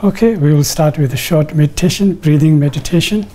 Okay, we will start with a short meditation, breathing meditation.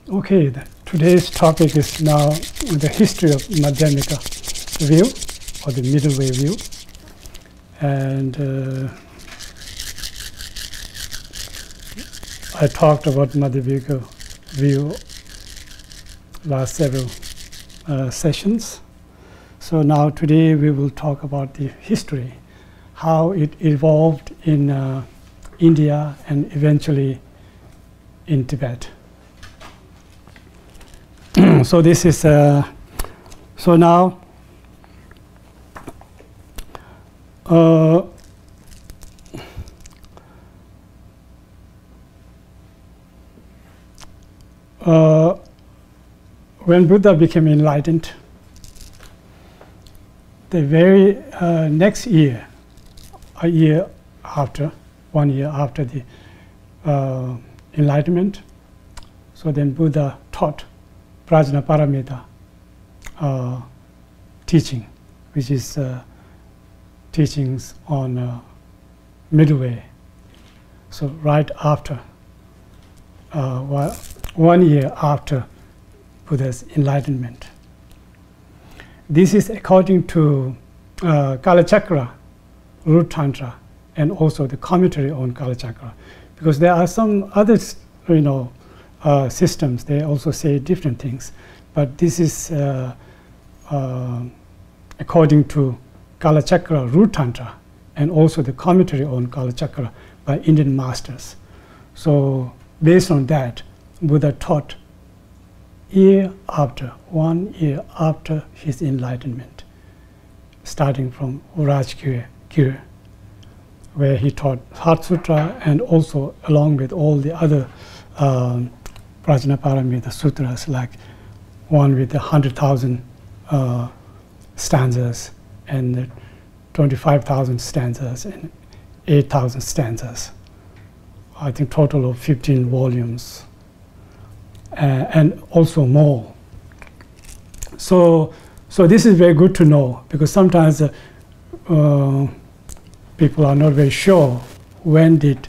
Okay, today's topic is now the history of Madhyamaka view, or the middle way view. And I talked about Madhyamaka view last several sessions. So now today we will talk about the history, how it evolved in India and eventually in Tibet. So this is so now when Buddha became enlightened, the very next year, a year after, 1 year after the enlightenment, so then Buddha taught Prajnaparamita teaching, which is teachings on middle way. So right after, 1 year after Buddha's enlightenment. This is according to Kalachakra, Root Tantra, and also the commentary on Kalachakra, because there are some other, systems. They also say different things, but this is according to Kalachakra, Root Tantra, and also the commentary on Kalachakra by Indian masters. So based on that, Buddha taught 1 year after his enlightenment, starting from Rajgir, where he taught Heart Sutra, and also along with all the other Prajnaparamita sutras, like one with 100,000 stanzas and 25,000 stanzas and 8,000 stanzas. I think total of 15 volumes, and also more. So this is very good to know, because sometimes people are not very sure when did.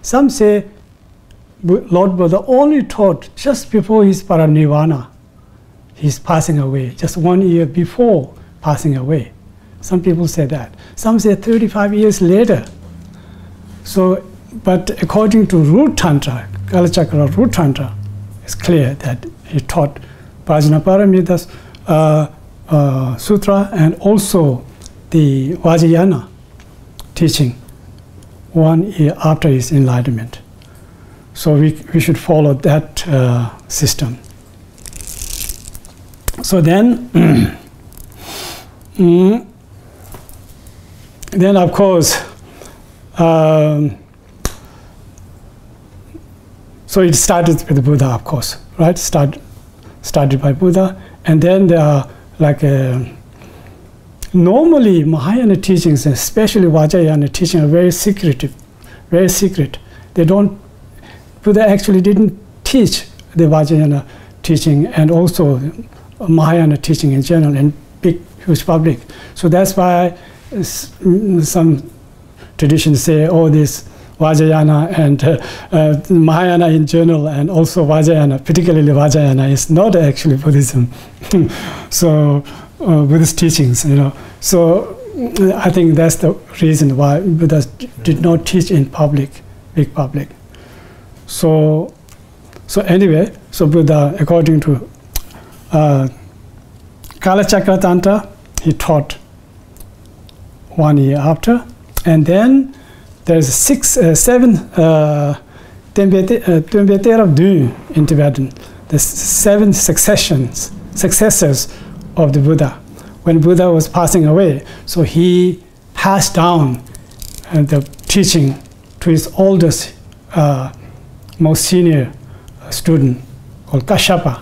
Some say Lord Buddha only taught just before his paranirvana, he's passing away, just 1 year before passing away. Some people say that. Some say 35 years later. So, but according to Root Tantra, Kalachakra Root Tantra, it's clear that he taught Prajnaparamita Sutra and also the Vajrayana teaching 1 year after his enlightenment. So we should follow that system. So then, then of course, so it started with Buddha, of course, right? Started by Buddha, and then there are like normally Mahayana teachings, especially Vajrayana teaching, are very secretive, very secret. They don't. Buddha actually didn't teach the Vajrayana teaching and also Mahayana teaching in general in big, huge public. So that's why some traditions say, oh, this Vajrayana and Mahayana in general, and also Vajrayana, particularly Vajrayana, is not actually Buddhism. So Buddhist teachings, you know. So I think that's the reason why Buddha did not teach in public, big public. So anyway, so Buddha, according to Kalachakra Tantra, he taught 1 year after, and then there's seven Tembete of Du in Tibetan, the 7 successors of the Buddha. When Buddha was passing away, so he passed down the teaching to his oldest, most senior student called Kashyapa.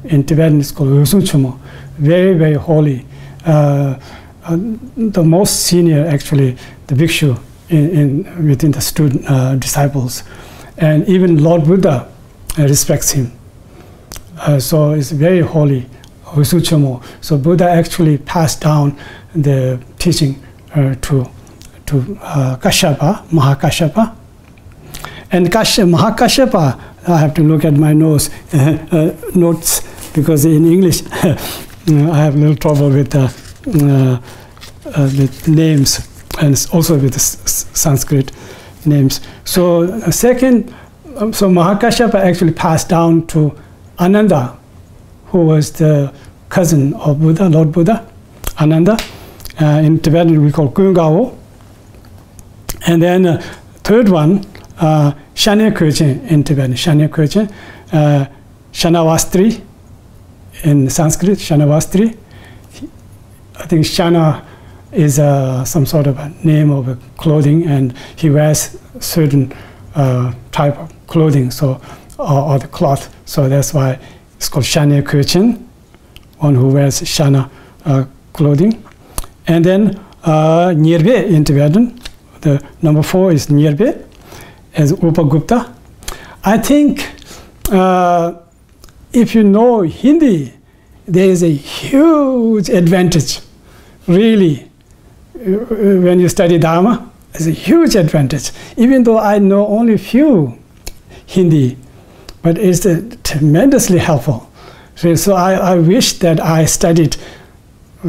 In Tibetan it's called Usuchumo. Very, very holy. The most senior, actually, the bhikshu within the student disciples. And even Lord Buddha respects him. So it's very holy, Usuchumo. So Buddha actually passed down the teaching to Kashyapa, Mahakashyapa. And Mahakashyapa, I have to look at my notes, because in English I have a little trouble with names, and also with the Sanskrit names. So second, so Mahakashyapa actually passed down to Ananda, who was the cousin of Buddha, Lord Buddha, Ananda. In Tibetan we call Kungao. And then third one, Shanya Kyochen in Tibetan, Shanya Kyochen, Shanavastri in Sanskrit, Shanavastri. I think Shana is some sort of a name of a clothing, and he wears certain type of clothing, so or the cloth. So that's why it's called Shanya Kyochen, one who wears Shana clothing. And then Nyerbe in Tibetan, the number 4 is Nyerbe, as Upagupta. I think if you know Hindi, there is a huge advantage, really, when you study Dharma. It's a huge advantage. Even though I know only few Hindi, but it's tremendously helpful. So I wish that I studied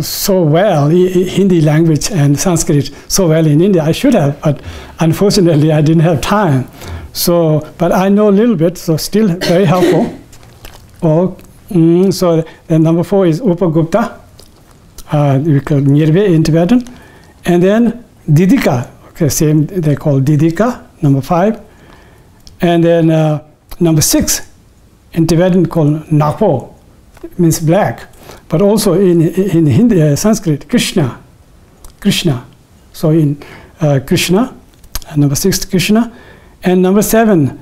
so well Hindi language and Sanskrit so well in India. I should have, but unfortunately I didn't have time. So, but I know a little bit, so still very helpful. So the number 4 is Upagupta, we call Nyerbe in Tibetan. And then Didika, okay, same, they call Didika, number 5. And then number 6 in Tibetan called Napo, means black. But also in Hindi, Sanskrit, Krishna. So in Krishna, number 6, Krishna. And number 7,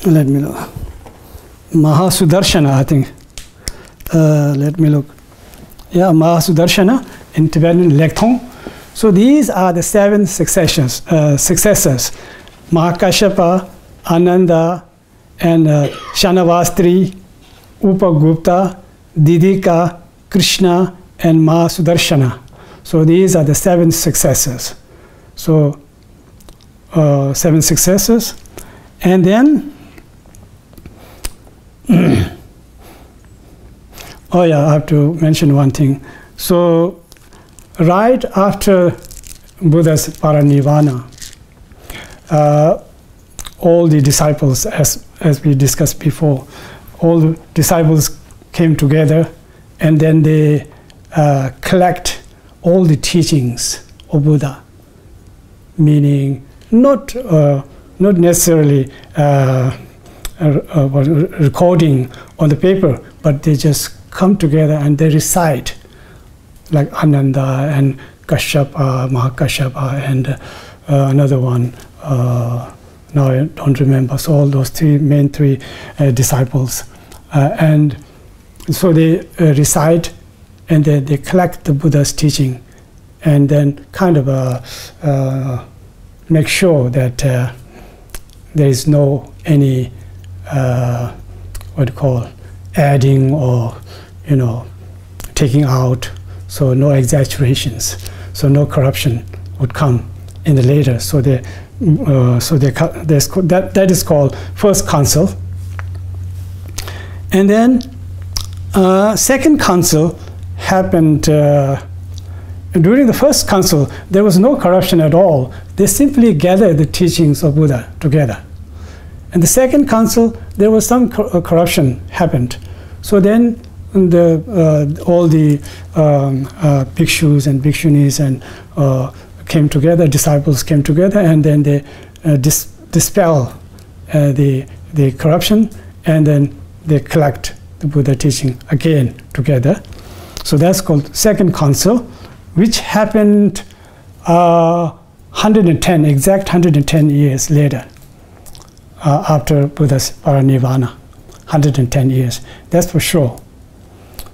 let me look. Mahasudarshana, I think. Let me look. Yeah, Mahasudarshana in Tibetan Lekthong. So these are the 7 successors. Mahakashyapa, Ananda, and Shanavastri, Upagupta, Didika, Krishna, and Mahasudarshana. So these are the 7 successors. So 7 successors. And then, oh yeah, I have to mention one thing. So right after Buddha's paranirvana, all the disciples, as we discussed before, all the disciples came together, and then they collect all the teachings of Buddha, meaning not necessarily recording on the paper, but they just come together and they recite, like Ananda and Kashyapa, Mahakashyapa, and another one. Now I don't remember. So all those main three disciples, and so they recite, and then they collect the Buddha's teaching, and then kind of make sure that there is no any what you call adding or taking out, so no exaggerations, so no corruption would come in the later. So that is called first council. And then second council happened during the first council. There was no corruption at all. They simply gathered the teachings of Buddha together. And the second council, there was some corruption happened. So then all the bhikshus and bhikshunis and came together, disciples came together, and then they dispel the corruption, and then they collect the Buddha teaching again together. So that's called second council, which happened 110, exact 110 years later, after Buddha's paranirvana, 110 years. That's for sure,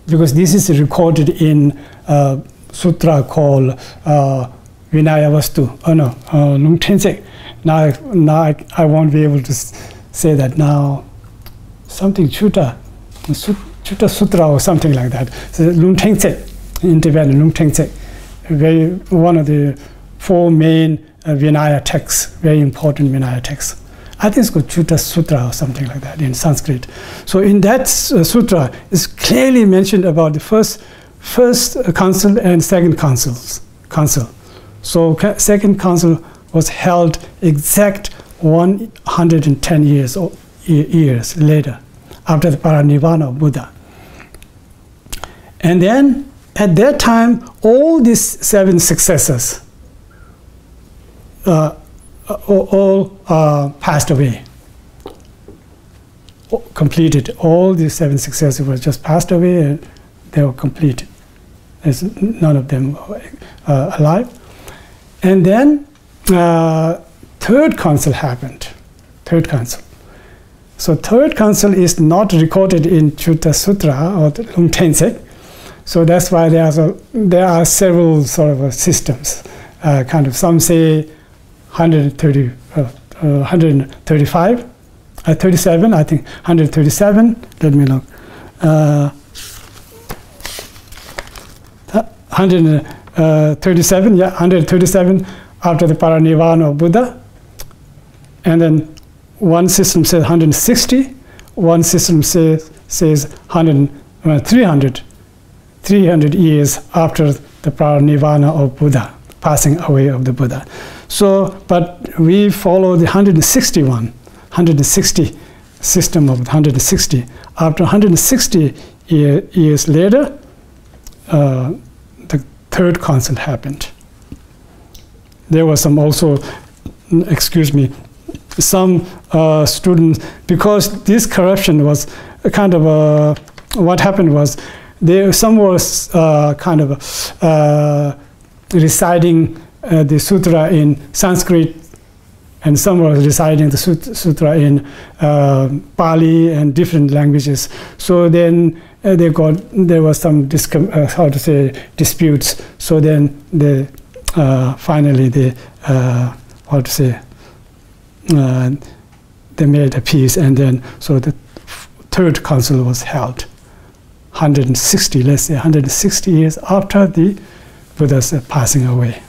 because this is recorded in a sutra called Vinaya Vastu. Oh no, Lung Tensek. Now I won't be able to say that now. Something Chutta Sutra or something like that. So Lung Tensek in Tibetan, Lung Tensek, one of the 4 main Vinaya texts, very important Vinaya texts. I think it's called Chutta Sutra or something like that in Sanskrit. So in that sutra, it's clearly mentioned about the first council and second council. So second council was held exact 110 years later, after the paranirvana of Buddha. And then at that time, all these 7 successors all passed away, completed. All these 7 successors were just passed away, and they were completed. There's none of them alive. And then third council happened. Third council. So third council is not recorded in Chutta Sutra or Lung Tensek. So that's why there are several sort of systems. Kind of some say 135, 37, I think 137. Let me look. 137, yeah, 137 after the paranirvana of Buddha. And then one system says 160, one system says 300 years after the paranirvana of Buddha, passing away of the Buddha. So, but we follow the 160 system of 160. After 160 years later, the third council happened. There was some also, some students, because this corruption was kind of what happened was some was kind of reciting the sutra in Sanskrit and some were reciting the sutra in Pali and different languages. So then there was some disputes. So then finally they made a peace, and then so the third council was held. 160, let's say 160 years after the Buddha's passing away.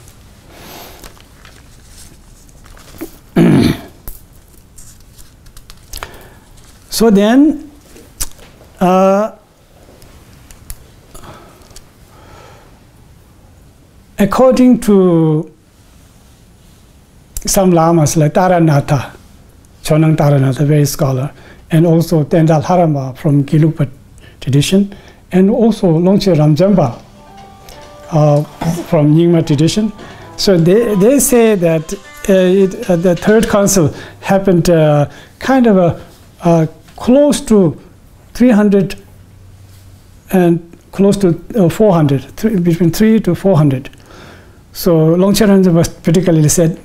So then, according to some lamas like Taranatha, Chonang Taranatha, very scholar, and also Gomde Lharampa from Gelugpa tradition, and also Longche Ramjamba from Nyingma tradition. So they say that the third council happened kind of close to 300 and close to 400, between 300 to 400. So Longche Ramjamba particularly said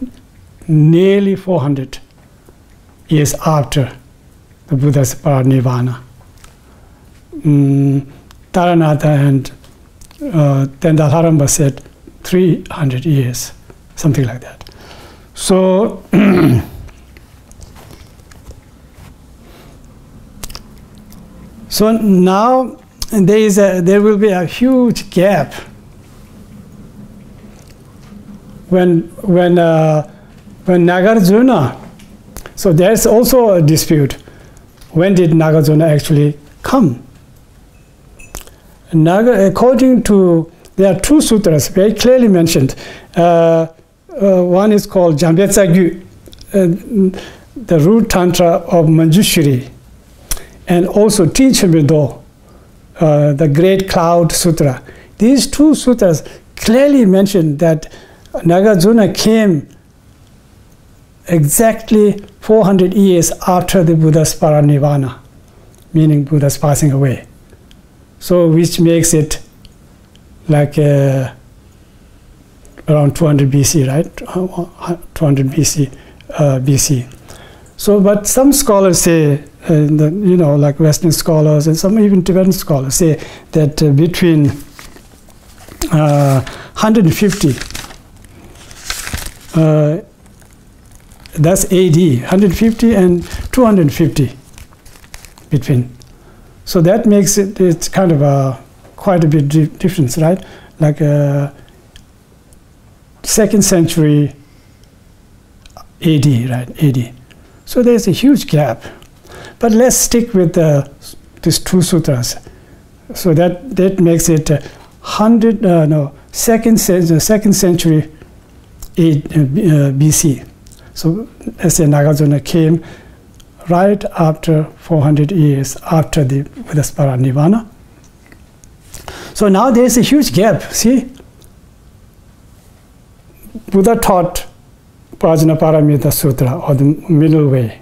nearly 400 years after the Buddha's parinirvana. Taranatha and Gomde Lharampa said 300 years, something like that. So so now there will be a huge gap when Nagarjuna. So there's also a dispute. When did Nagarjuna actually come? According to, there are two sutras very clearly mentioned. One is called Jambetsagyu, the root tantra of Manjushri, and also Tinchamido, the Great Cloud Sutra. These two sutras clearly mention that Nagarjuna came exactly 400 years after the Buddha's parinirvana, meaning Buddha's passing away. So which makes it like around 200 BC, right? 200 BC. So, but some scholars say, like Western scholars and some even Tibetan scholars say that between 150, that's AD, 150 and 250 between. So that makes it's kind of quite a bit difference, right? Like 2nd century AD, right? AD. So there's a huge gap. But let's stick with these two sutras. So that makes it 2nd century BC. So let's say Nagarjuna came right after 400 years after the Buddha's parinirvana. So now there's a huge gap. See, Buddha taught Prajnaparamita Sutra, or the middle way,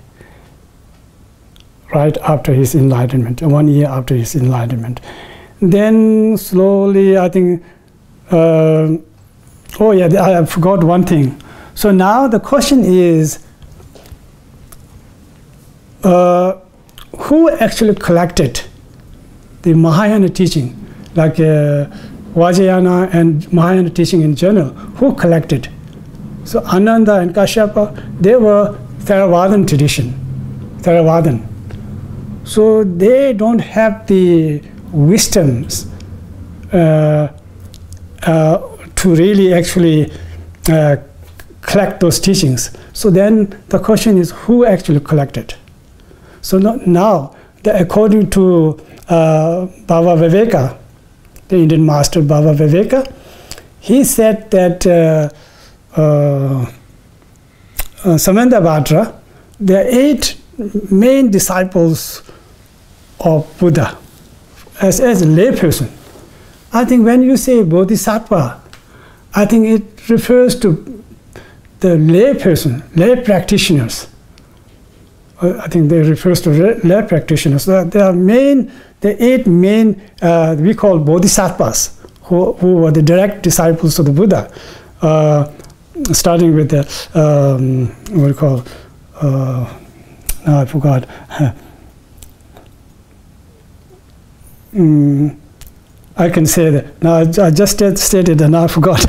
right after his enlightenment, 1 year after his enlightenment. Then slowly, I think, I forgot one thing. So now the question is, who actually collected the Mahayana teaching, like Vajrayana and Mahayana teaching in general? Who collected? So Ananda and Kashyapa, they were Theravadan tradition, Theravadan. So they don't have the wisdoms to really actually collect those teachings. So then the question is, who actually collected? So now, according to Baba Viveka, the Indian master Baba Viveka, he said that Samandabhadra, there are 8 main disciples of Buddha as a lay person. I think when you say Bodhisattva, I think it refers to the lay person, lay practitioners. I think they refers to lay practitioners. There are the 8 main, we call bodhisattvas, who were the direct disciples of the Buddha. starting with the what do you call? Now I forgot. I can say that. Now I just stated and I forgot.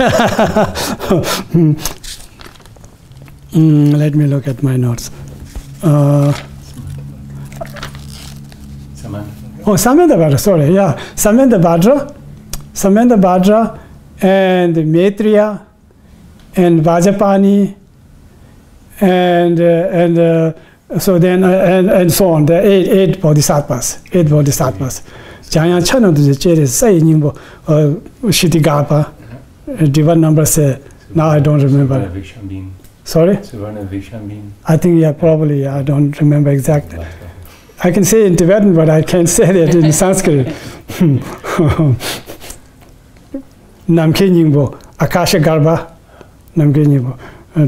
Let me look at my notes. Samantha Bhadra, sorry, yeah. Samantha Bhadra and Maitreya and Vajapani and so then and so on, the eight bodhisattvas. Jaya Chana to the Chere say Nimbo Shitigapa, Divan number say, now I don't remember. Sorry? I think, yeah, probably, I don't remember exactly. I can say in Tibetan, but I can't say that in Sanskrit. Namke Nyingbo, Akasha Garbha, Namke Nyingbo,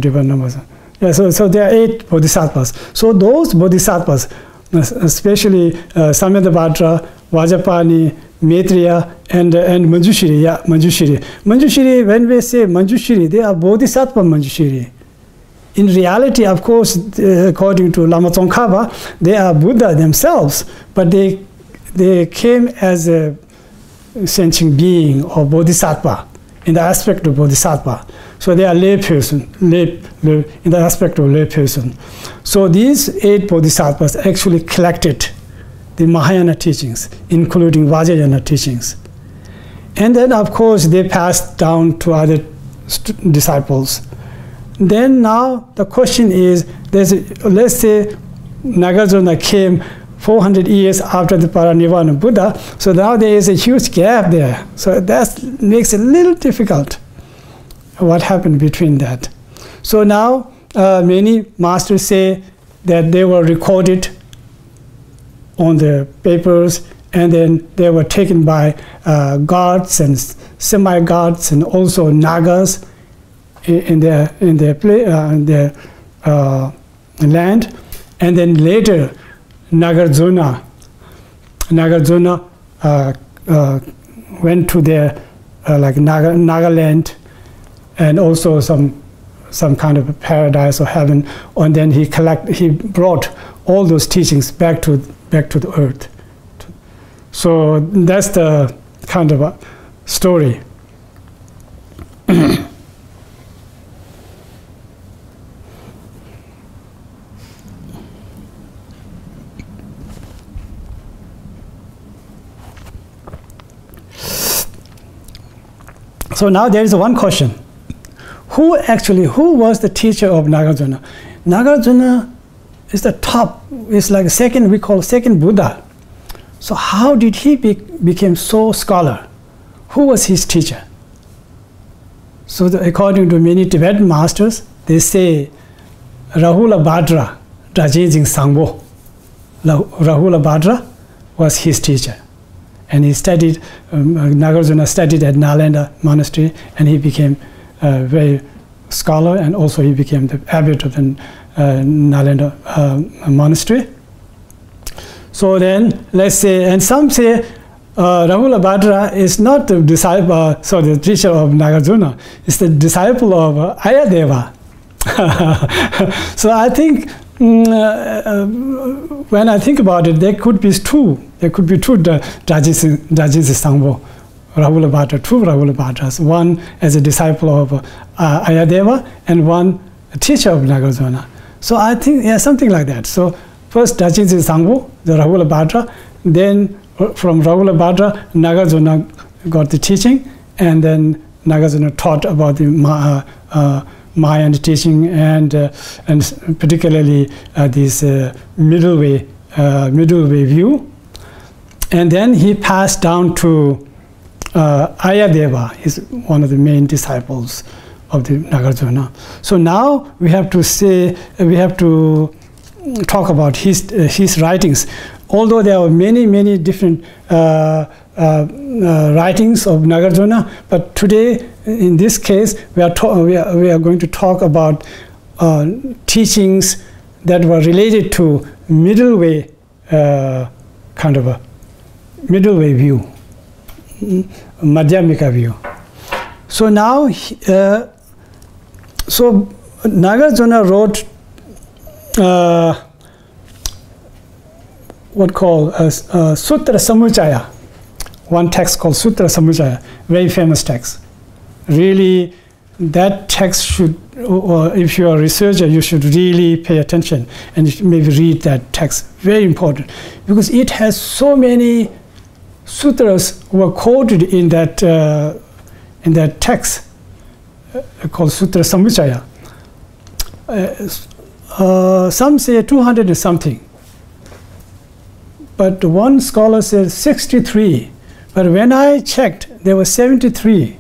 Divan numbers. Yeah, so there are 8 bodhisattvas. So those bodhisattvas, especially Samantha Bhadra, Vajapani, Maitreya, and Manjushri. Yeah, Manjushri. Manjushri, when we say Manjushri, they are bodhisattva Manjushri. In reality, of course, according to Lama Tsongkhapa, they are Buddha themselves, but they came as a sentient being or bodhisattva in the aspect of bodhisattva. So they are lay person, in the aspect of lay person. So these 8 bodhisattvas actually collected the Mahayana teachings, including Vajrayana teachings. And then, of course, they passed down to other disciples. Then now the question is, let's say Nagarjuna came 400 years after the Paranirvana Buddha, so now there is a huge gap there. So that makes it a little difficult what happened between that. So now many masters say that they were recorded on the papers and then they were taken by gods and semi-gods and also nagas in their land, and then later Nagarjuna went to their like Nagaland and also some kind of a paradise or heaven, and then he brought all those teachings back to the earth. So that's the kind of a story. So now there is one question. Who was the teacher of Nagarjuna? Nagarjuna is the top, it's like we call second Buddha. So how did he become so scholar? Who was his teacher? So according to many Tibetan masters, they say Rahula Bhadra Rajejing Sangbo. Rahula Bhadra was his teacher. And he studied, Nagarjuna studied at Nalanda monastery, and he became a very scholar, and also he became the abbot of the Nalanda monastery. So then, let's say, and some say Rahula Bhadra is not the disciple, the teacher of Nagarjuna, it's the disciple of Ayadeva. So I think, when I think about it, there could be two. There could be two Rajesi Sangbo, Rahula Bhadra, two Rahula Bhadras. One as a disciple of Ayadeva, and one a teacher of Nagarjuna. So I think, yeah, something like that. So first Rajesi Sangbo, the Rahula Bhadra, then from Rahula Bhadra, Nagarjuna got the teaching, and then Nagarjuna taught about the Mahayan teaching and particularly this middle way view, and then he passed down to Ayadeva. He's one of the main disciples of the Nagarjuna. So now we have to talk about his writings. Although there are many different writings of Nagarjuna, but today, in this case, we are going to talk about teachings that were related to middle way, kind of a middle way view, Madhyamaka view. So now, So Nagarjuna wrote what called Sutra Samuchaya, one text called Sutra Samuchaya, very famous text. Really, that text should, or if you're a researcher, you should really pay attention and you should maybe read that text. Very important, because it has so many sutras were quoted in that text called Sutra Samuchaya. Some say 200 and something, but one scholar says 63. But when I checked, there were 73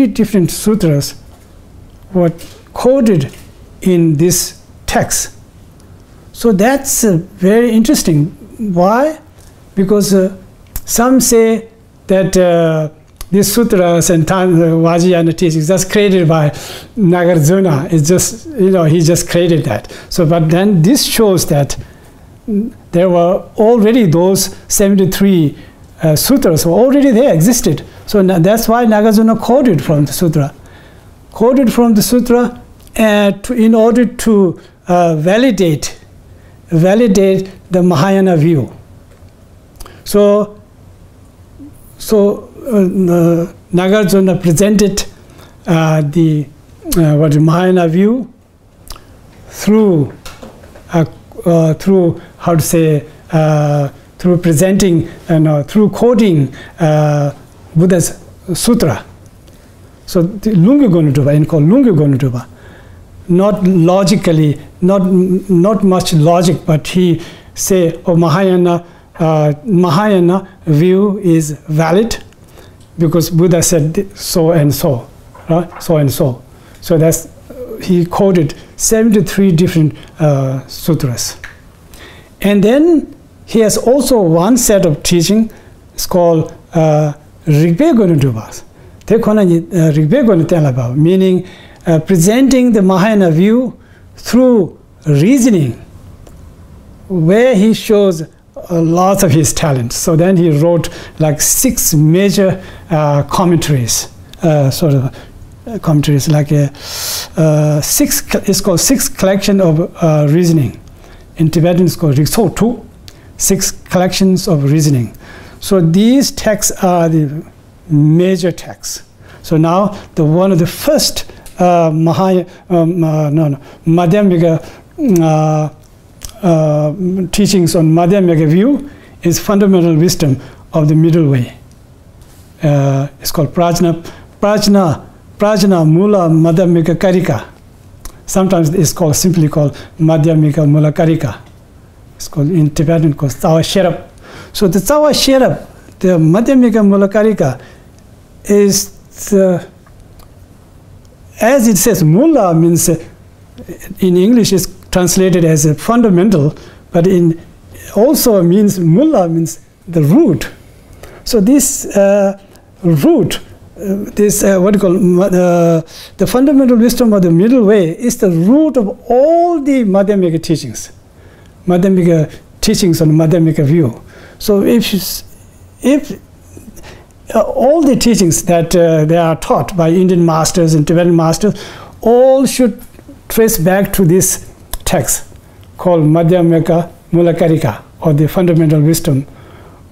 different sutras were quoted in this text. So that's very interesting. Why? Because some say that these sutras and Vajrayana teachings just created by Nagarjuna. It's just, he just created that. So, but then this shows that there were already those 73 sutras were already there, existed. So that's why Nagarjuna quoted from the sutra. Quoted from the sutra in order to validate the Mahayana view. So Nagarjuna presented the Mahayana view through how to say through presenting through quoting Buddha's sutra. So the Lungi Gonutuba, and called Lungi Gonutuba, not logically, not much logic, but he say, Mahayana view is valid because Buddha said so and so, right? So and so. So that's, he quoted 73 different sutras. And then he has also one set of teaching. It's called Rigbe Gonutubas. Meaning presenting the Mahayana view through reasoning, where he shows lots of his talents. So then he wrote like 6 major commentaries, commentaries, like it's called 6 collection of reasoning. In Tibetan it's called Rikso 2, 6 collections of reasoning. So these texts are the major texts. So now one of the first Madhyamaka teachings on Madhyamaka view is fundamental wisdom of the middle way. It's called Prajna Mula Madhyamaka Karika. Sometimes it's simply called Madhyamaka Mula Karika. It's called in Tibetan called Tsawa Sherab. So the Tsawa Sherab, the Madhyamaka Mula Karika, is as it says, Mula means in English is translated as a fundamental, but in also means Mula means the root. So this root, this what you call the fundamental wisdom of the middle way, is the root of all the Madhyamaka teachings. Madhyamaka teachings on Madhyamaka view. So if all the teachings that they are taught by Indian masters and Tibetan masters, all should trace back to this text called Madhyamaka Mulakarika, or the fundamental wisdom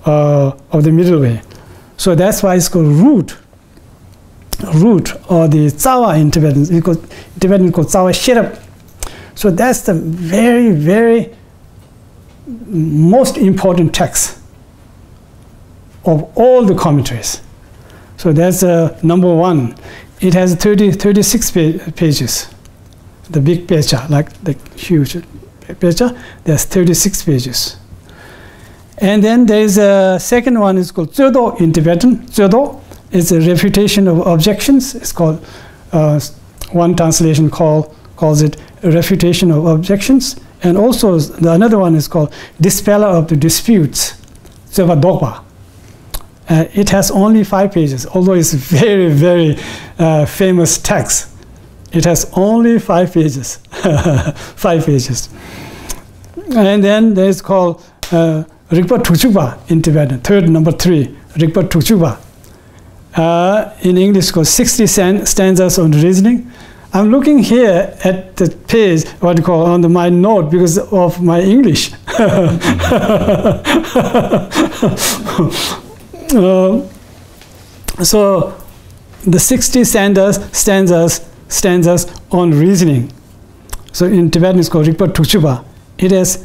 of the middle way. So that's why it's called root, or the Tsawa in Tibetan. It's called, Tibetan called Tsawa Sherab. So that's the very, very most important text of all the commentaries. So that's number 1. It has 36 pages. The big pecha, like the huge pecha, there's 36 pages. And then there is a second one, is called Tsodo in Tibetan. Tsodo is a refutation of objections. It's called, one translation calls it a refutation of objections. And also another one is called Dispeller of the Disputes, Tsoba Dokpa. It has only 5 pages, although it's a very, very famous text. It has only 5 pages, 5 pages. And then there's called Rigpa Tukchukpa in Tibetan, number 3, Rigpa Tukchukpa. In English called 60 stanzas on reasoning. I'm looking here at the page, what you call, on my note because of my English. So the 60 stanzas on reasoning. So in Tibetan it's called Ripa Tuchuba. It has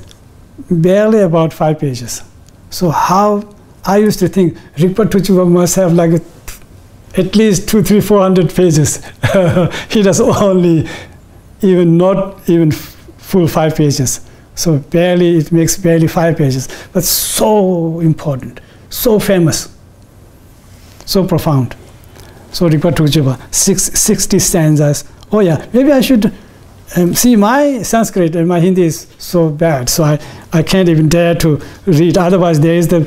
barely about 5 pages. So how I used to think Ripa Tuchuba must have like at least 200, 300, 400 pages. He does only not even full 5 pages. So barely, it makes barely 5 pages, but so important, so famous, so profound. So Ripa Tuchuba, 60 stanzas. Oh yeah, maybe I should see, my Sanskrit and my Hindi is so bad, so I can't even dare to read. Otherwise there is the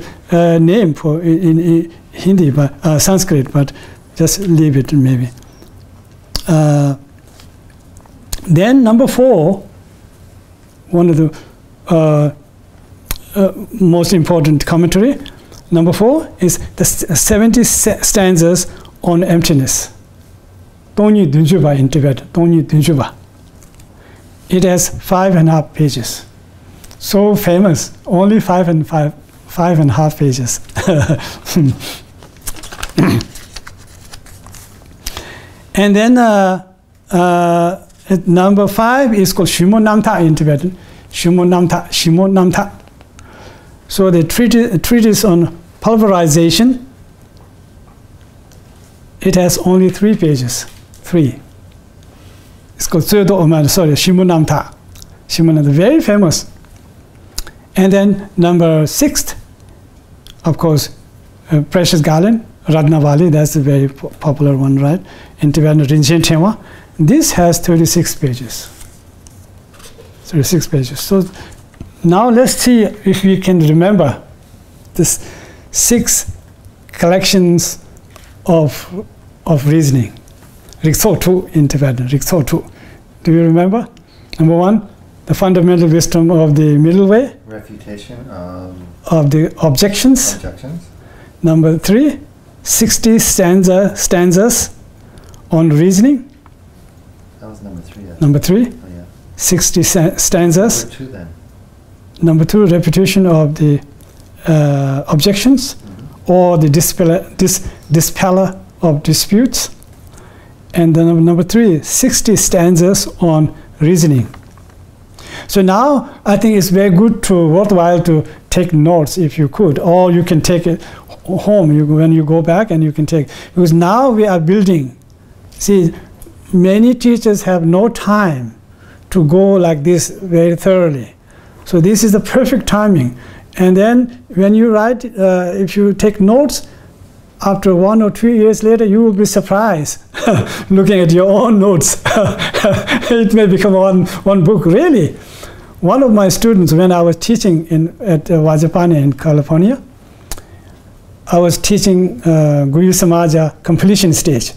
name for in Hindi, but Sanskrit, but just leave it maybe. Then number 4, one of the most important commentary. Number 4 is the 70 stanzas on emptiness. Tonyi Dunjuba in Tibet. Tonyi Dunjuba. It has 5.5 pages. So famous. Only 5.5 pages. And then number 5 is called Shimonamta in Tibetan. Shimonamta. So the treatise on pulverization, it has only 3 pages. 3. It's called Shimonamta. Shimonamta, very famous. And then number 6, of course, Precious Garland, Ratnavali, that's a very popular one, right? In Tibetan, Rinchen Tenwa. This has 36 pages. 36 pages. So now let's see if we can remember this 6 collections of reasoning. Rikso 2 in Tibetan, Rikso 2. Do you remember? Number 1, the fundamental wisdom of the middle way. Refutation of the objections. Number 3, 60 stanzas on reasoning. That was number 3. Number 3, oh, yeah. 60 stanzas. Number 2 then. Number 2, repetition of the objections, or the dispeller of disputes. And then number 3, 60 stanzas on reasoning. So now I think it's very worthwhile to take notes if you could, or you can take it home when you go back, and you can take, because now we are building. See, many teachers have no time to go like this very thoroughly. So this is the perfect timing. And then when you write, if you take notes, after 1 or 2 years later, you will be surprised looking at your own notes. It may become one book, really. One of my students, when I was teaching at Vajrapani in California, I was teaching Guyu Samaja completion stage.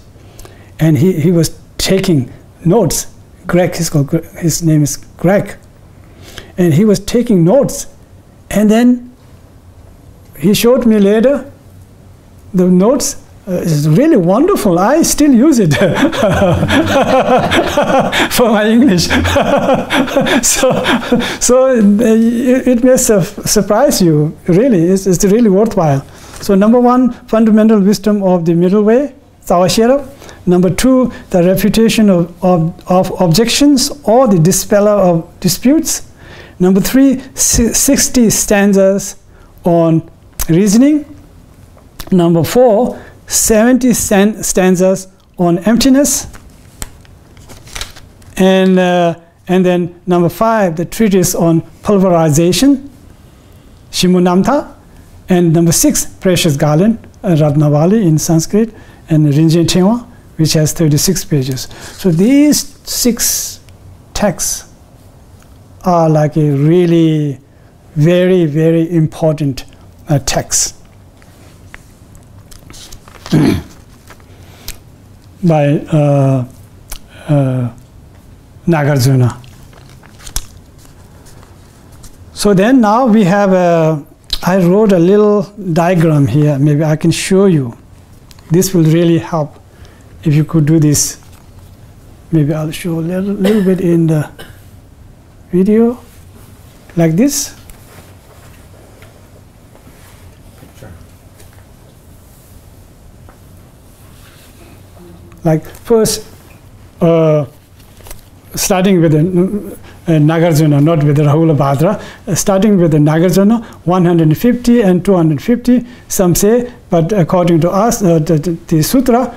And he was taking notes. Greg, his name is Greg. And he was taking notes. And then he showed me later the notes. It's really wonderful. I still use it for my English. so it may surprise you, really. It's really worthwhile. So number 1, fundamental wisdom of the middle way, Tsawashira. Number 2, the refutation of objections or the dispeller of disputes. Number 3, 60 stanzas on reasoning. Number 4, 70 stanzas on emptiness. And then number 5, the treatise on pulverization, Shimonamta. And number 6, Precious Garland, Ratnavali in Sanskrit, and Rinchen Tenwa, which has 36 pages. So these 6 texts are like a really very, very important text by Nagarjuna. So then now we have I wrote a little diagram here. Maybe I can show you this will really help if you could do this. Maybe I'll show a little bit in the video, like this. Sure. Like first, starting with the Nagarjuna, not with the Rahula Bhadra, starting with the Nagarjuna, 150 and 250, some say, but according to us, the Sutra,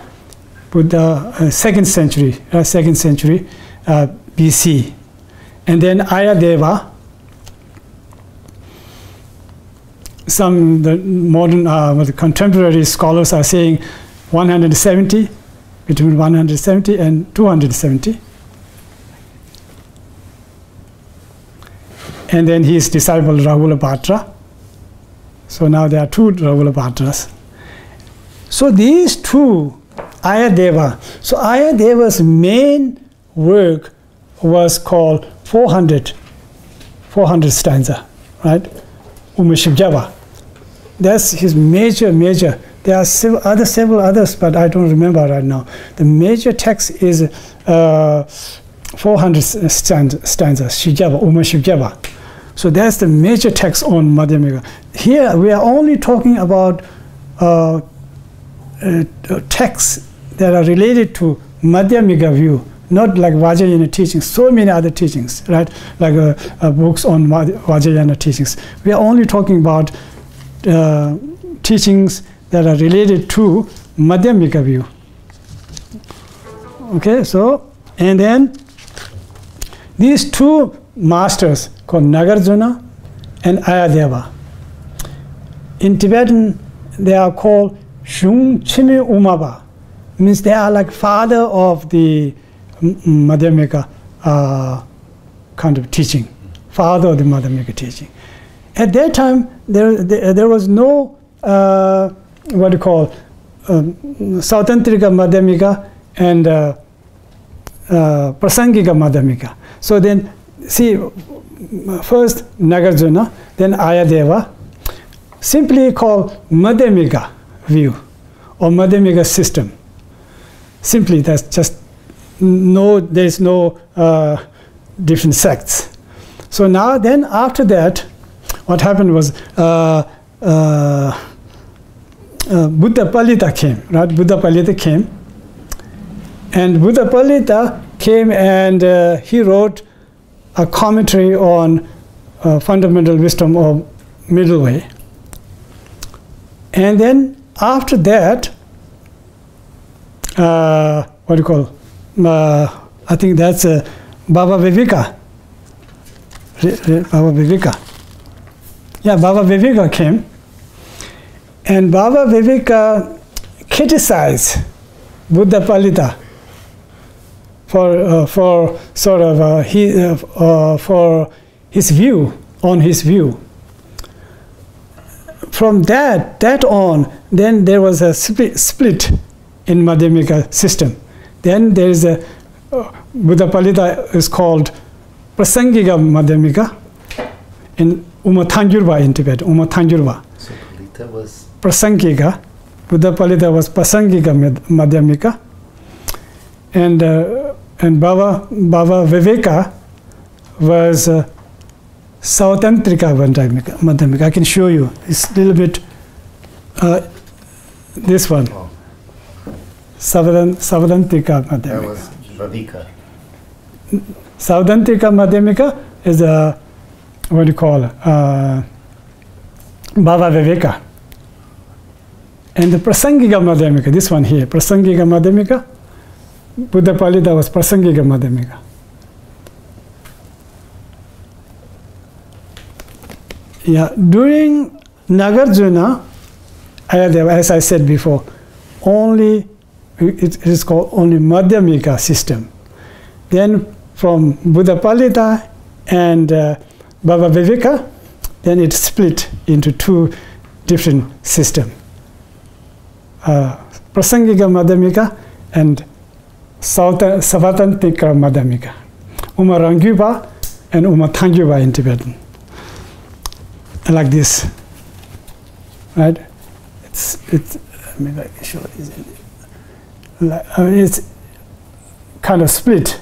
Buddha, 2nd century BC. And then Ayadeva, the modern contemporary scholars are saying 170, between 170 and 270. And then his disciple Rahula Bhadra. So now there are 2 Rahula Bhadras. So these 2, Ayadeva. So Ayadeva's main work was called 400 stanza, right? Umashibhyava. That's his major. There are several others, but I don't remember right now. The major text is 400 stanzas, Shibhyava, Umashibhyava. So that's the major text on Madhyamaka. Here we are only talking about texts that are related to Madhyamaka view, not like Vajrayana teachings, so many other teachings, right? Like books on Vajrayana teachings. We are only talking about teachings that are related to Madhyamaka view. Okay, so, and then these 2 masters called Nagarjuna and Ayadeva. In Tibetan, they are called Shung Chime Umaba. Means they are like father of the Madhyamaka kind of teaching, father of the Madhyamaka teaching. At that time, there was no what you call Sautantrika Madhyamaka and Prasangika Madhyamaka. So then, see, first Nagarjuna, then Ayadeva, simply called Madhyamaka view or Madhyamaka system. Simply, that's just there's no different sects. So now, then after that, what happened was Buddha Palita came, right? Buddha Palita came, and Buddha Palita came and he wrote a commentary on fundamental wisdom of middle way. And then after that, what do you call? I think that's Baba Viveka. Baba Viveka. Yeah, Baba Viveka came, and Baba Viveka criticized Buddha Palita for sort of for his view on his view. From that on, then there was a split in Madhyamaka system. Then there is a Buddha Palita is called Prasangika Madhyamaka in Umathanjurva in Tibet. Umathanjurva. So Palita was Prasangika. Buddha Palita was Prasangika Madhyamaka, and Baba Viveka was Sautantrika Madhyamaka. I can show you. It's a little bit this one. oh, Sautantrika that Madhyamaka. was Viveka. Sautantrika Madhyamaka is what do you call Baba Viveka. And the Prasangika Madhyamaka, this one here, Prasangika Madhyamaka, Buddha Palita was Prasangika Madhyamaka. Yeah, during Nagarjuna, as I said before, only it is called only Madhyamaka system. Then from Buddha Palita and Baba Viveka, then it split into 2 different systems. Prasangika Madhyamaka and Savatantrika Madhyamaka. Umarangyuba and Umathangyuba in Tibetan. Like this, right? It's Maybe I can show this. It's kind of split.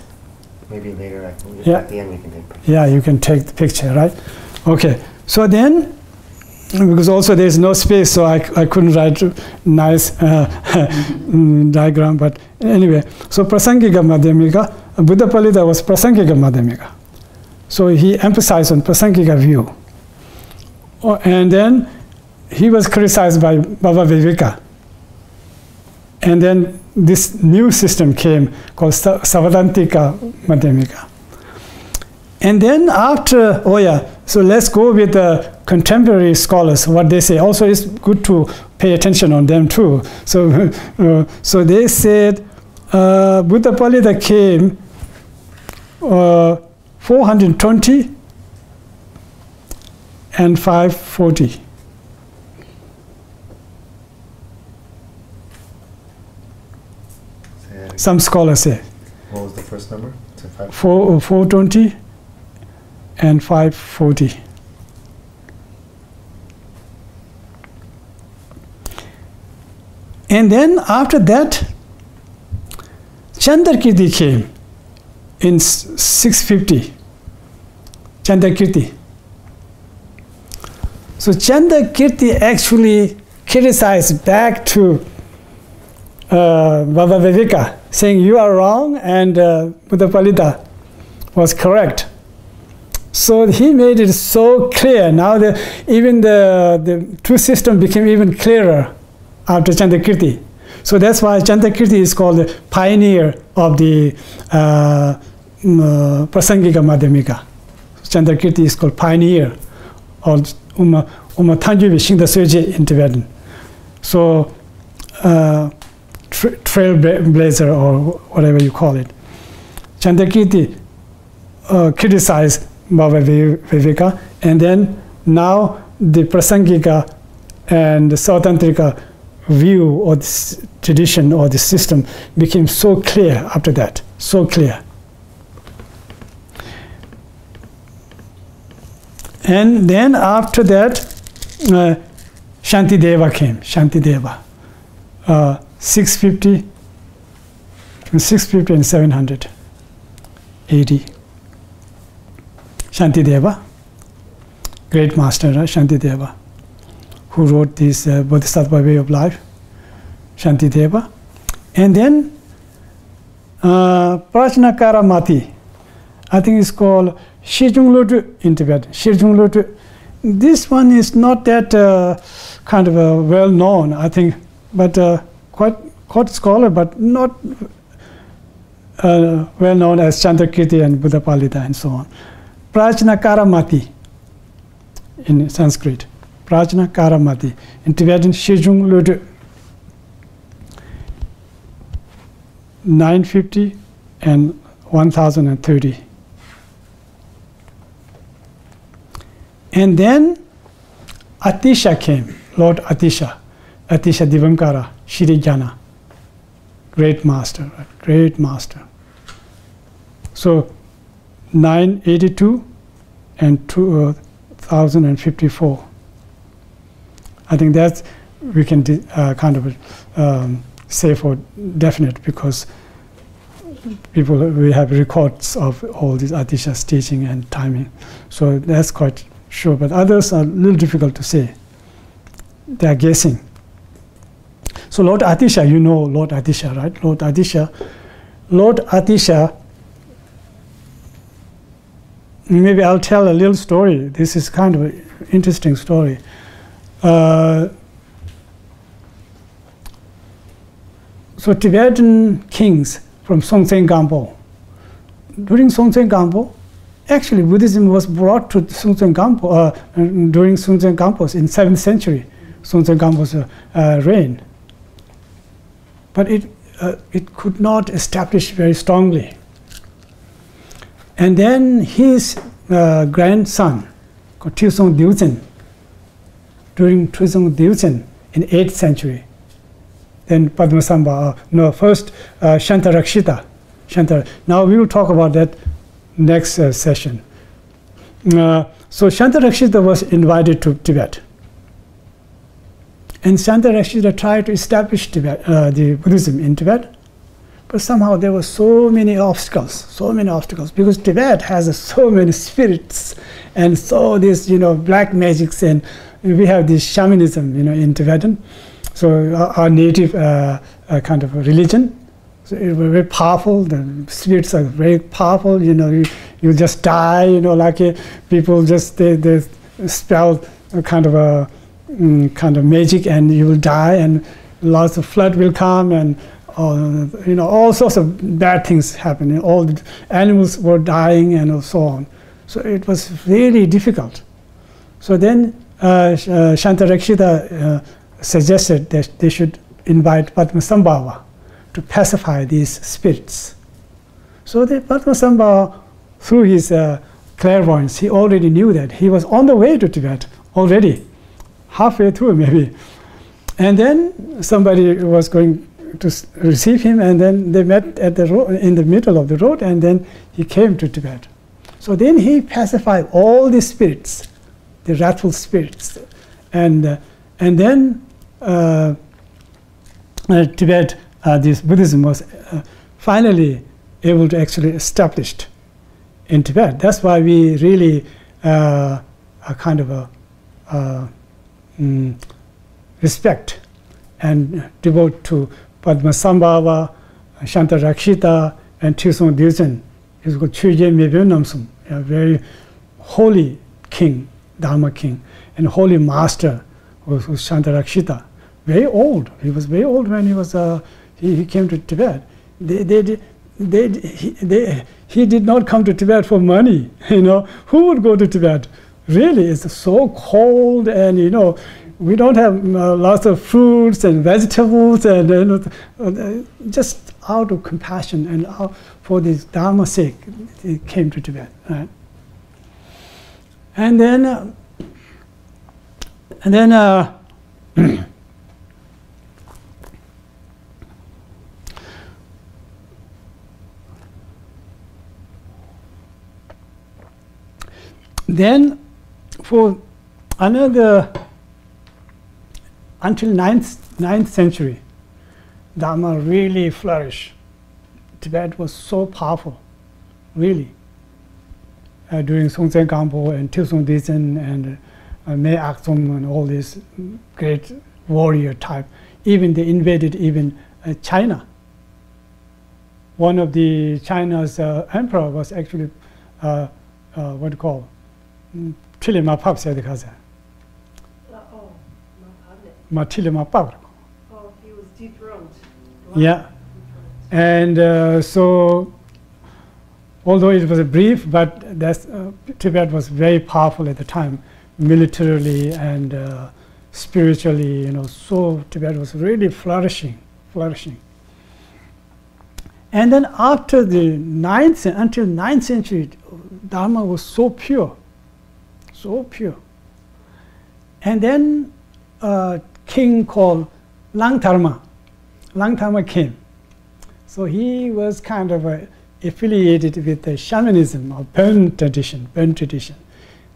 Maybe later at the end we can take pictures. Yeah, you can take the picture, right? Okay. So then, because also there is no space, so I couldn't write nice diagram. But anyway, so Prasangika Madhyamika, Buddha Palita was Prasangika Madhyamika. So he emphasized on Prasangika view. And then he was criticized by Baba Viveka. And then this new system came called Savadantika Madhyamika. And then after, so let's go with the contemporary scholars, what they say. Also, it's good to pay attention on them too. So, so they said Buddha Palita came 420 and 540. Some scholars say. What was the first number? 420 and 540. And then after that, Chandrakirti came in 650. Chandrakirti. So Chandrakirti actually criticized back to Baba Viveka, saying you are wrong and Buddha Palita was correct. So he made it so clear. Now even the two systems became even clearer after Chandrakirti. So that's why Chandrakirti is called the pioneer of the Prasangika Madhyamika. Chandrakirti is called pioneer or Tanjuvi Shingda Soje in Tibetan. So trailblazer or whatever you call it. Chandrakirti criticized Baba Viveka, and then now the Prasangika and the Sautantrika view or this tradition or the system became so clear after that, so clear. And then after that, Shantideva came, Shantideva, 650 and 700 AD. Shantideva, great master, Shantideva, who wrote this Bodhisattva Way of Life, Shantideva. And then Prajnakara Mati, I think it's called Shijunglutu in Tibet. Shijunglutu. This one is not that kind of well known, I think, but quite scholar, but not well known as Chandrakirti and Buddha Palita and so on. Prajnakara Mati in Sanskrit. Prajnakara Mati. In Tibetan, Shijunglutu. 950 and 1030. And then Atisha came, Lord Atisha, Atisha Divankara, Shirigana, great master, right? Great master. So 982 and 2054. I think that's we can kind of say for definite, because we have records of all these Atisha's teaching and timing. So that's quite sure, but others are a little difficult to say. They are guessing. So Lord Atisha, you know Lord Atisha, right? Lord Atisha, maybe I'll tell a little story. This is kind of an interesting story. So Tibetan kings from Songtsen Gampo, during Songtsen Gampo, actually Buddhism was brought to Songtsen Gampo during Songtsen Gampo's in 7th century, Songtsen Gampo's reign. But it could not establish very strongly. And then his grandson, Trisong Dyuchen, during Trisong Dyuchen in 8th century, then Padmasambha, first Shantarakshita. Now we will talk about that next session. So Shantarakshita was invited to Tibet. And Shantarakshita tried to establish Tibet, the Buddhism in Tibet, but somehow there were so many obstacles, because Tibet has so many spirits and so this, black magics, and we have this shamanism, in Tibetan. So our native kind of religion, so it was very powerful. The spirits are very powerful. You just die. Like people just they spell a kind of magic, and you will die, and lots of flood will come, and all sorts of bad things happen. And all the animals were dying, and so on. So it was really difficult. So then Shantarakshita suggested that they should invite Padmasambhava to pacify these spirits. So the Padmasambhava, through his clairvoyance, he already knew that he was on the way to Tibet already, halfway through maybe. And then somebody was going to receive him, and then they met at the road, in the middle of the road, and then he came to Tibet. So then he pacified all the spirits, the wrathful spirits, and then Tibet, this Buddhism was finally able to actually established in Tibet. That's why we really are kind of respect and devote to Padmasambhava, Shantarakshita, and Tilsung Dilsen. He's called Chuje Mebyon Namsum, a very holy king, Dharma king, and holy master was Shantarakshita. Very old. He was very old when he was he came to Tibet. He did not come to Tibet for money. Who would go to Tibet? Really, it's so cold, and we don't have lots of fruits and vegetables, and just out of compassion and for this Dharma's sake, he came to Tibet. Right? And then then for another, until 9th century, Dharma really flourished. Tibet was so powerful, really. During Songtsen Gampo and Tilsung Dilsen and Me Aksum and all these great warrior type, even they invaded even China. One of the China's emperor was actually what do you call? Tile Mapap said the Kaza. Matile Mapap. Oh, he was dethroned. Yeah. And so, although it was brief, but Tibet was very powerful at the time, militarily and spiritually, so Tibet was really flourishing. And then after the until 9th century, Dharma was so pure. And then a king called Langtharma came. So he was kind of affiliated with the shamanism or Burn tradition,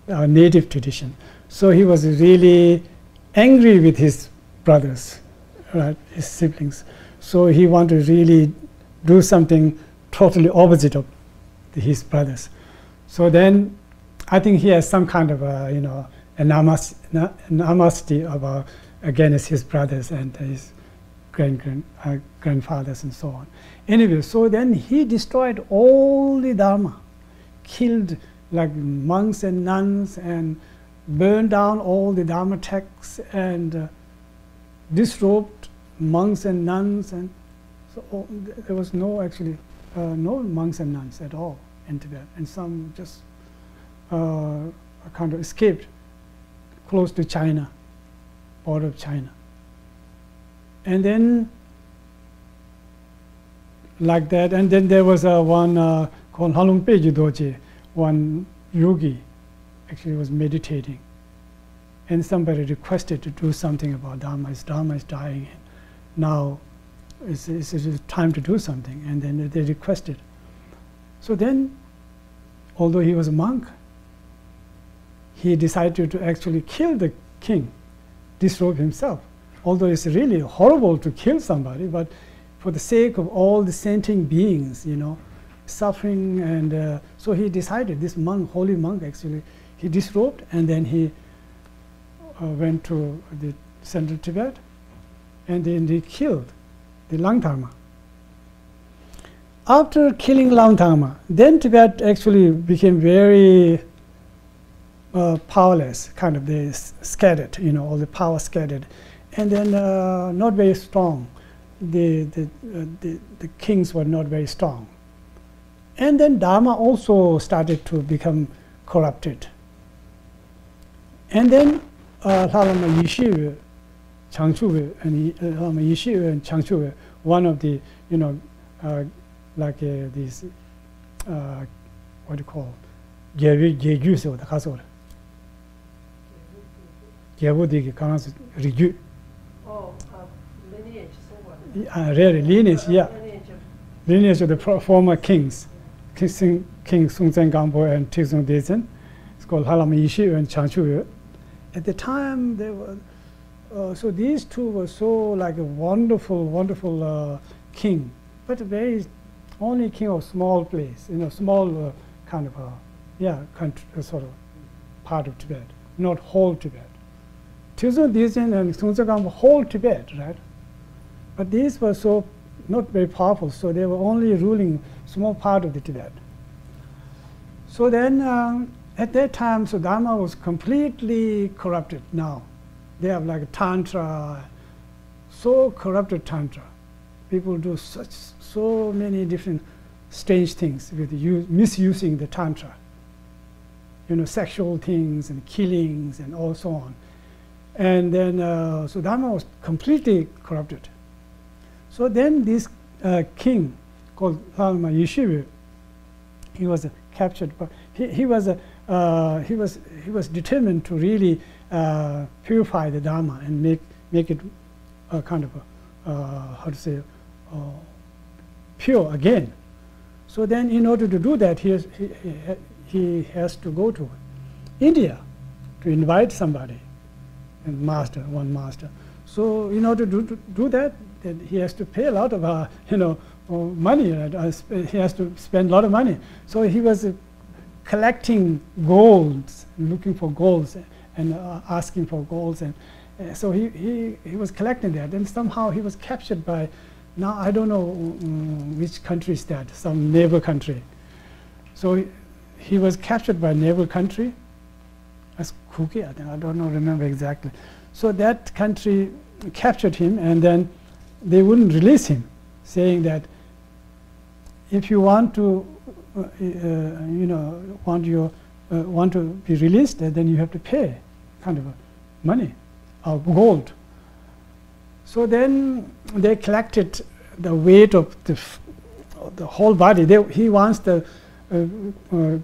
native tradition. So he was really angry with his brothers, right, his siblings. So he wanted to really do something totally opposite of his brothers. So then I think he has some kind of animosity against his brothers and his grandfathers and so on. Anyway, so then he destroyed all the Dharma, killed like monks and nuns, and burned down all the Dharma texts, and disrobed monks and nuns, and so there was no monks and nuns at all in Tibet, and some just kind of escaped close to China, border of China. And then like that, and then there was one called Halungpeji Doje, one yogi actually was meditating, and somebody requested to do something about Dharma. His Dharma is dying, now it's time to do something, and then they requested. So then, although he was a monk, he decided to actually kill the king, disrobe himself. although it's really horrible to kill somebody, but for the sake of all the sentient beings, suffering, and so he decided, this monk, holy monk actually, he disrobed and then he went to the central Tibet, and then he killed the Langtama. After killing Langtama, then Tibet actually became very powerless, kind of they scattered, all the power scattered, and then not very strong. The kings were not very strong, and then Dharma also started to become corrupted, and then Lharampa Yeshiva, Changchuwe, and Lharampa Yeshiva and Changchuwe, one of the like these what do you call Jeju so the Kasor. Jebu Kanas Riju. Oh, lineage, somewhat. Really, lineage, yeah. Lineage of the former kings, King Sungtsen Gampo and Tizung Dezen. It's called Lharampa Yeshiva and Changchuwe. At the time, they were so these two were so like a wonderful king, but very only king of small place, small kind of country, sort of part of Tibet, not whole Tibet. Tizung Dezen and Sungtsen Gampo whole Tibet, right? But these were so not very powerful, so they were only ruling small part of the Tibet. So then. At that time, so Dharma was completely corrupted now. They have like a Tantra, so corrupted Tantra. People do so many different strange things with misusing the Tantra. Sexual things and killings and all so on. And then, so Dharma was completely corrupted. So then this king called Lharampa Yeshiva, he was captured, but he was determined to really purify the Dharma and make it a kind of pure again. So then, in order to do that, he has to go to India to invite somebody, and one master. So in order to do that, he has to pay a lot of money. He has to spend a lot of money. So he was collecting golds, looking for golds, and asking for golds, and so he was collecting that. And somehow he was captured by, now I don't know which country is that, some neighbor country. So he was captured by a neighbor country, as Kuki, I think, I don't know, remember exactly. So that country captured him, and then they wouldn't release him, saying that if you want to, want to be released, then you have to pay kind of money or gold. So then they collected the weight of the whole body. He wants the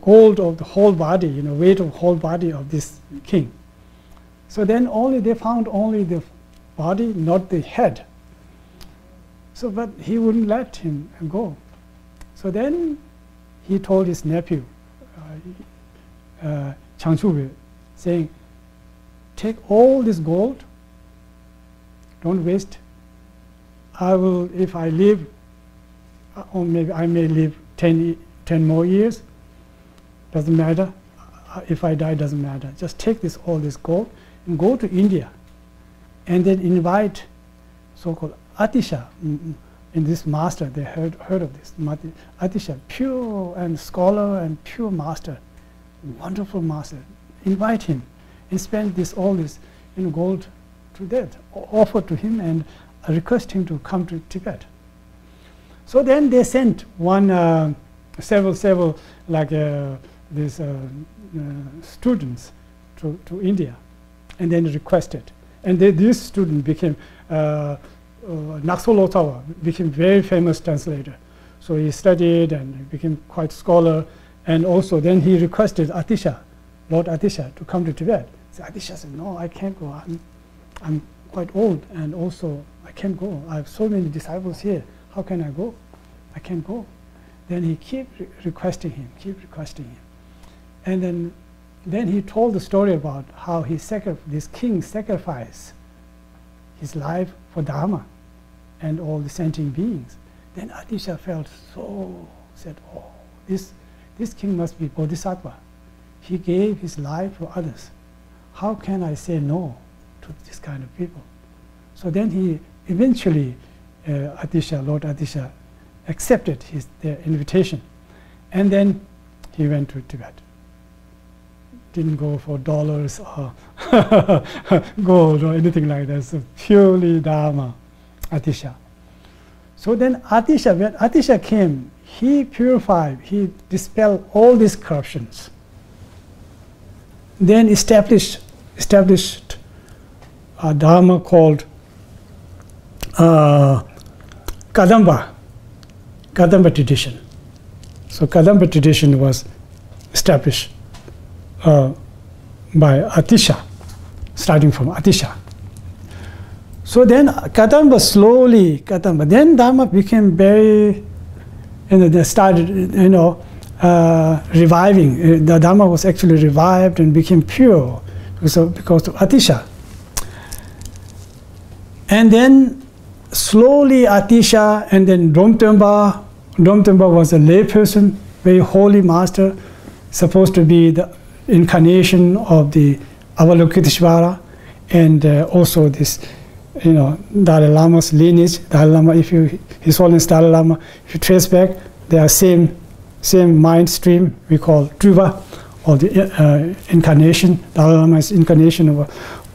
gold of the whole body, weight of whole body of this king. So then they found only the body, not the head. So, but he wouldn't let him go. So then he told his nephew, Changchuwe, saying, take all this gold, don't waste. I will, if I live, or maybe I may live 10 more years, doesn't matter. If I die, doesn't matter. Just take all this gold and go to India, and then invite so-called Atisha. In this master, they heard of this. Atisha, pure and scholar and pure master, wonderful master. Invite him and spend all this gold to that, offer to him and request him to come to Tibet. So then they sent several like these students to India, and then requested. And this student became Naksol Ottawa, became very famous translator. So he studied and became quite scholar, and also then he requested Atisha, Lord Atisha, to come to Tibet. So Atisha said, no, I can't go. I'm quite old, and also I can't go. I have so many disciples here. How can I go? I can't go. Then he keep requesting him, and then he told the story about how this king sacrificed his life for Dharma and all the sentient beings. Then Atisha felt said, oh, this king must be Bodhisattva. He gave his life for others. How can I say no to this kind of people? So then he eventually, Lord Atisha, accepted their invitation. And then he went to Tibet. Didn't go for dollars or gold or anything like that. So purely Dharma, Atisha. So then Atisha, when Atisha came, he purified, he dispelled all these corruptions. Then established a Dharma called Kadamba tradition. So Kadamba tradition was established by Atisha, starting from Atisha. So then Kadamba slowly, then Dharma became very, they started, reviving. The Dharma was actually revived and became pure because of Atisha. And then slowly Atisha and then Domtemba. Domtemba was a lay person, very holy master, supposed to be the incarnation of the Avalokiteshvara, and also this, Dalai Lama's lineage. Dalai Lama, His Holiness Dalai Lama, if you trace back, they are same mind stream we call Truva, or the incarnation. Dalai Lama is incarnation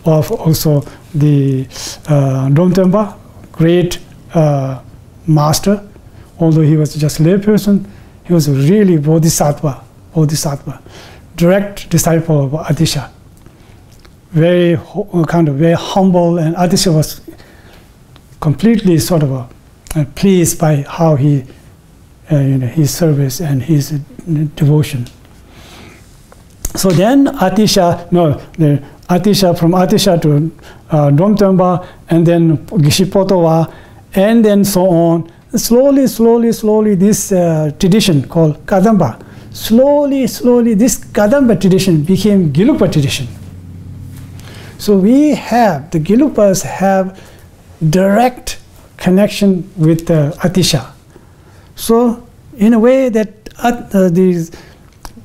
of also the Domtemba, great master. Although he was just a lay person, he was really bodhisattva, direct disciple of Atisha. Very humble, and Atisha was completely sort of pleased by how he, his service and his devotion. So then from Atisha to Domtemba, and then Geshipotowa, and then so on. Slowly, this tradition called Kadamba, slowly, this Kadamba tradition became Gelugpa tradition. So the Gelugpas have direct connection with Atisha. So in a way that the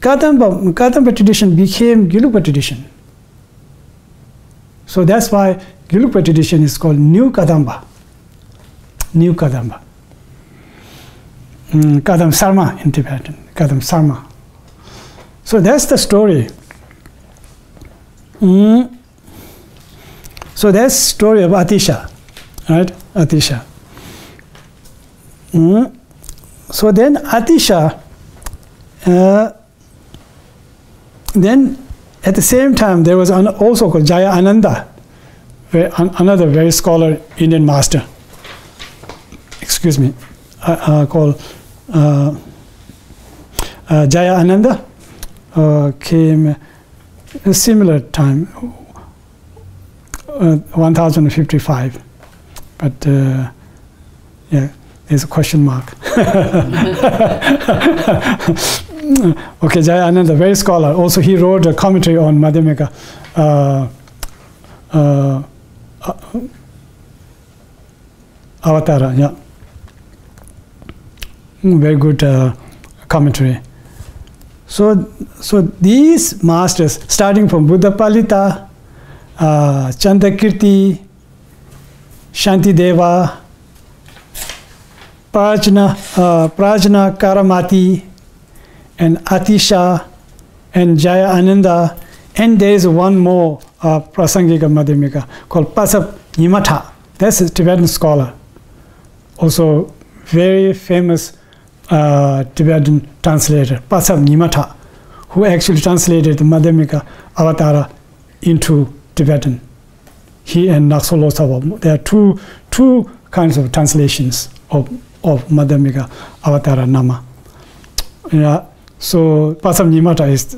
Kadamba tradition became Gelugpa tradition. So that's why Gelugpa tradition is called New Kadamba. New Kadamba. Kadam Sarma in Tibetan, Kadam Sarma. So that's the story. So that's the story of Atisha, right? Atisha. So then Atisha, then at the same time there was also called Jaya Ananda, another very scholar Indian master. Excuse me, called Jaya Ananda came a similar time, 1055, but yeah, there's a question mark. Okay, Jaya Ananda, very scholar. Also, he wrote a commentary on Madhyamaka. Avatara, yeah. Very good commentary. So these masters, starting from Buddha Palita, Chandakirti, Shantideva, Prajna Karamati, and Atisha, and Jaya Ananda, and there is one more Prasangika Madhyamika called Pasap Nimata. That's a Tibetan scholar, also very famous Tibetan translator, Pasap Nimata, who actually translated the Madhyamaka Avatara into Tibetan. He and Naksolo Sava. There are two kinds of translations of Madhyamaka Avatara Nama. Yeah. So Pasap Nimata is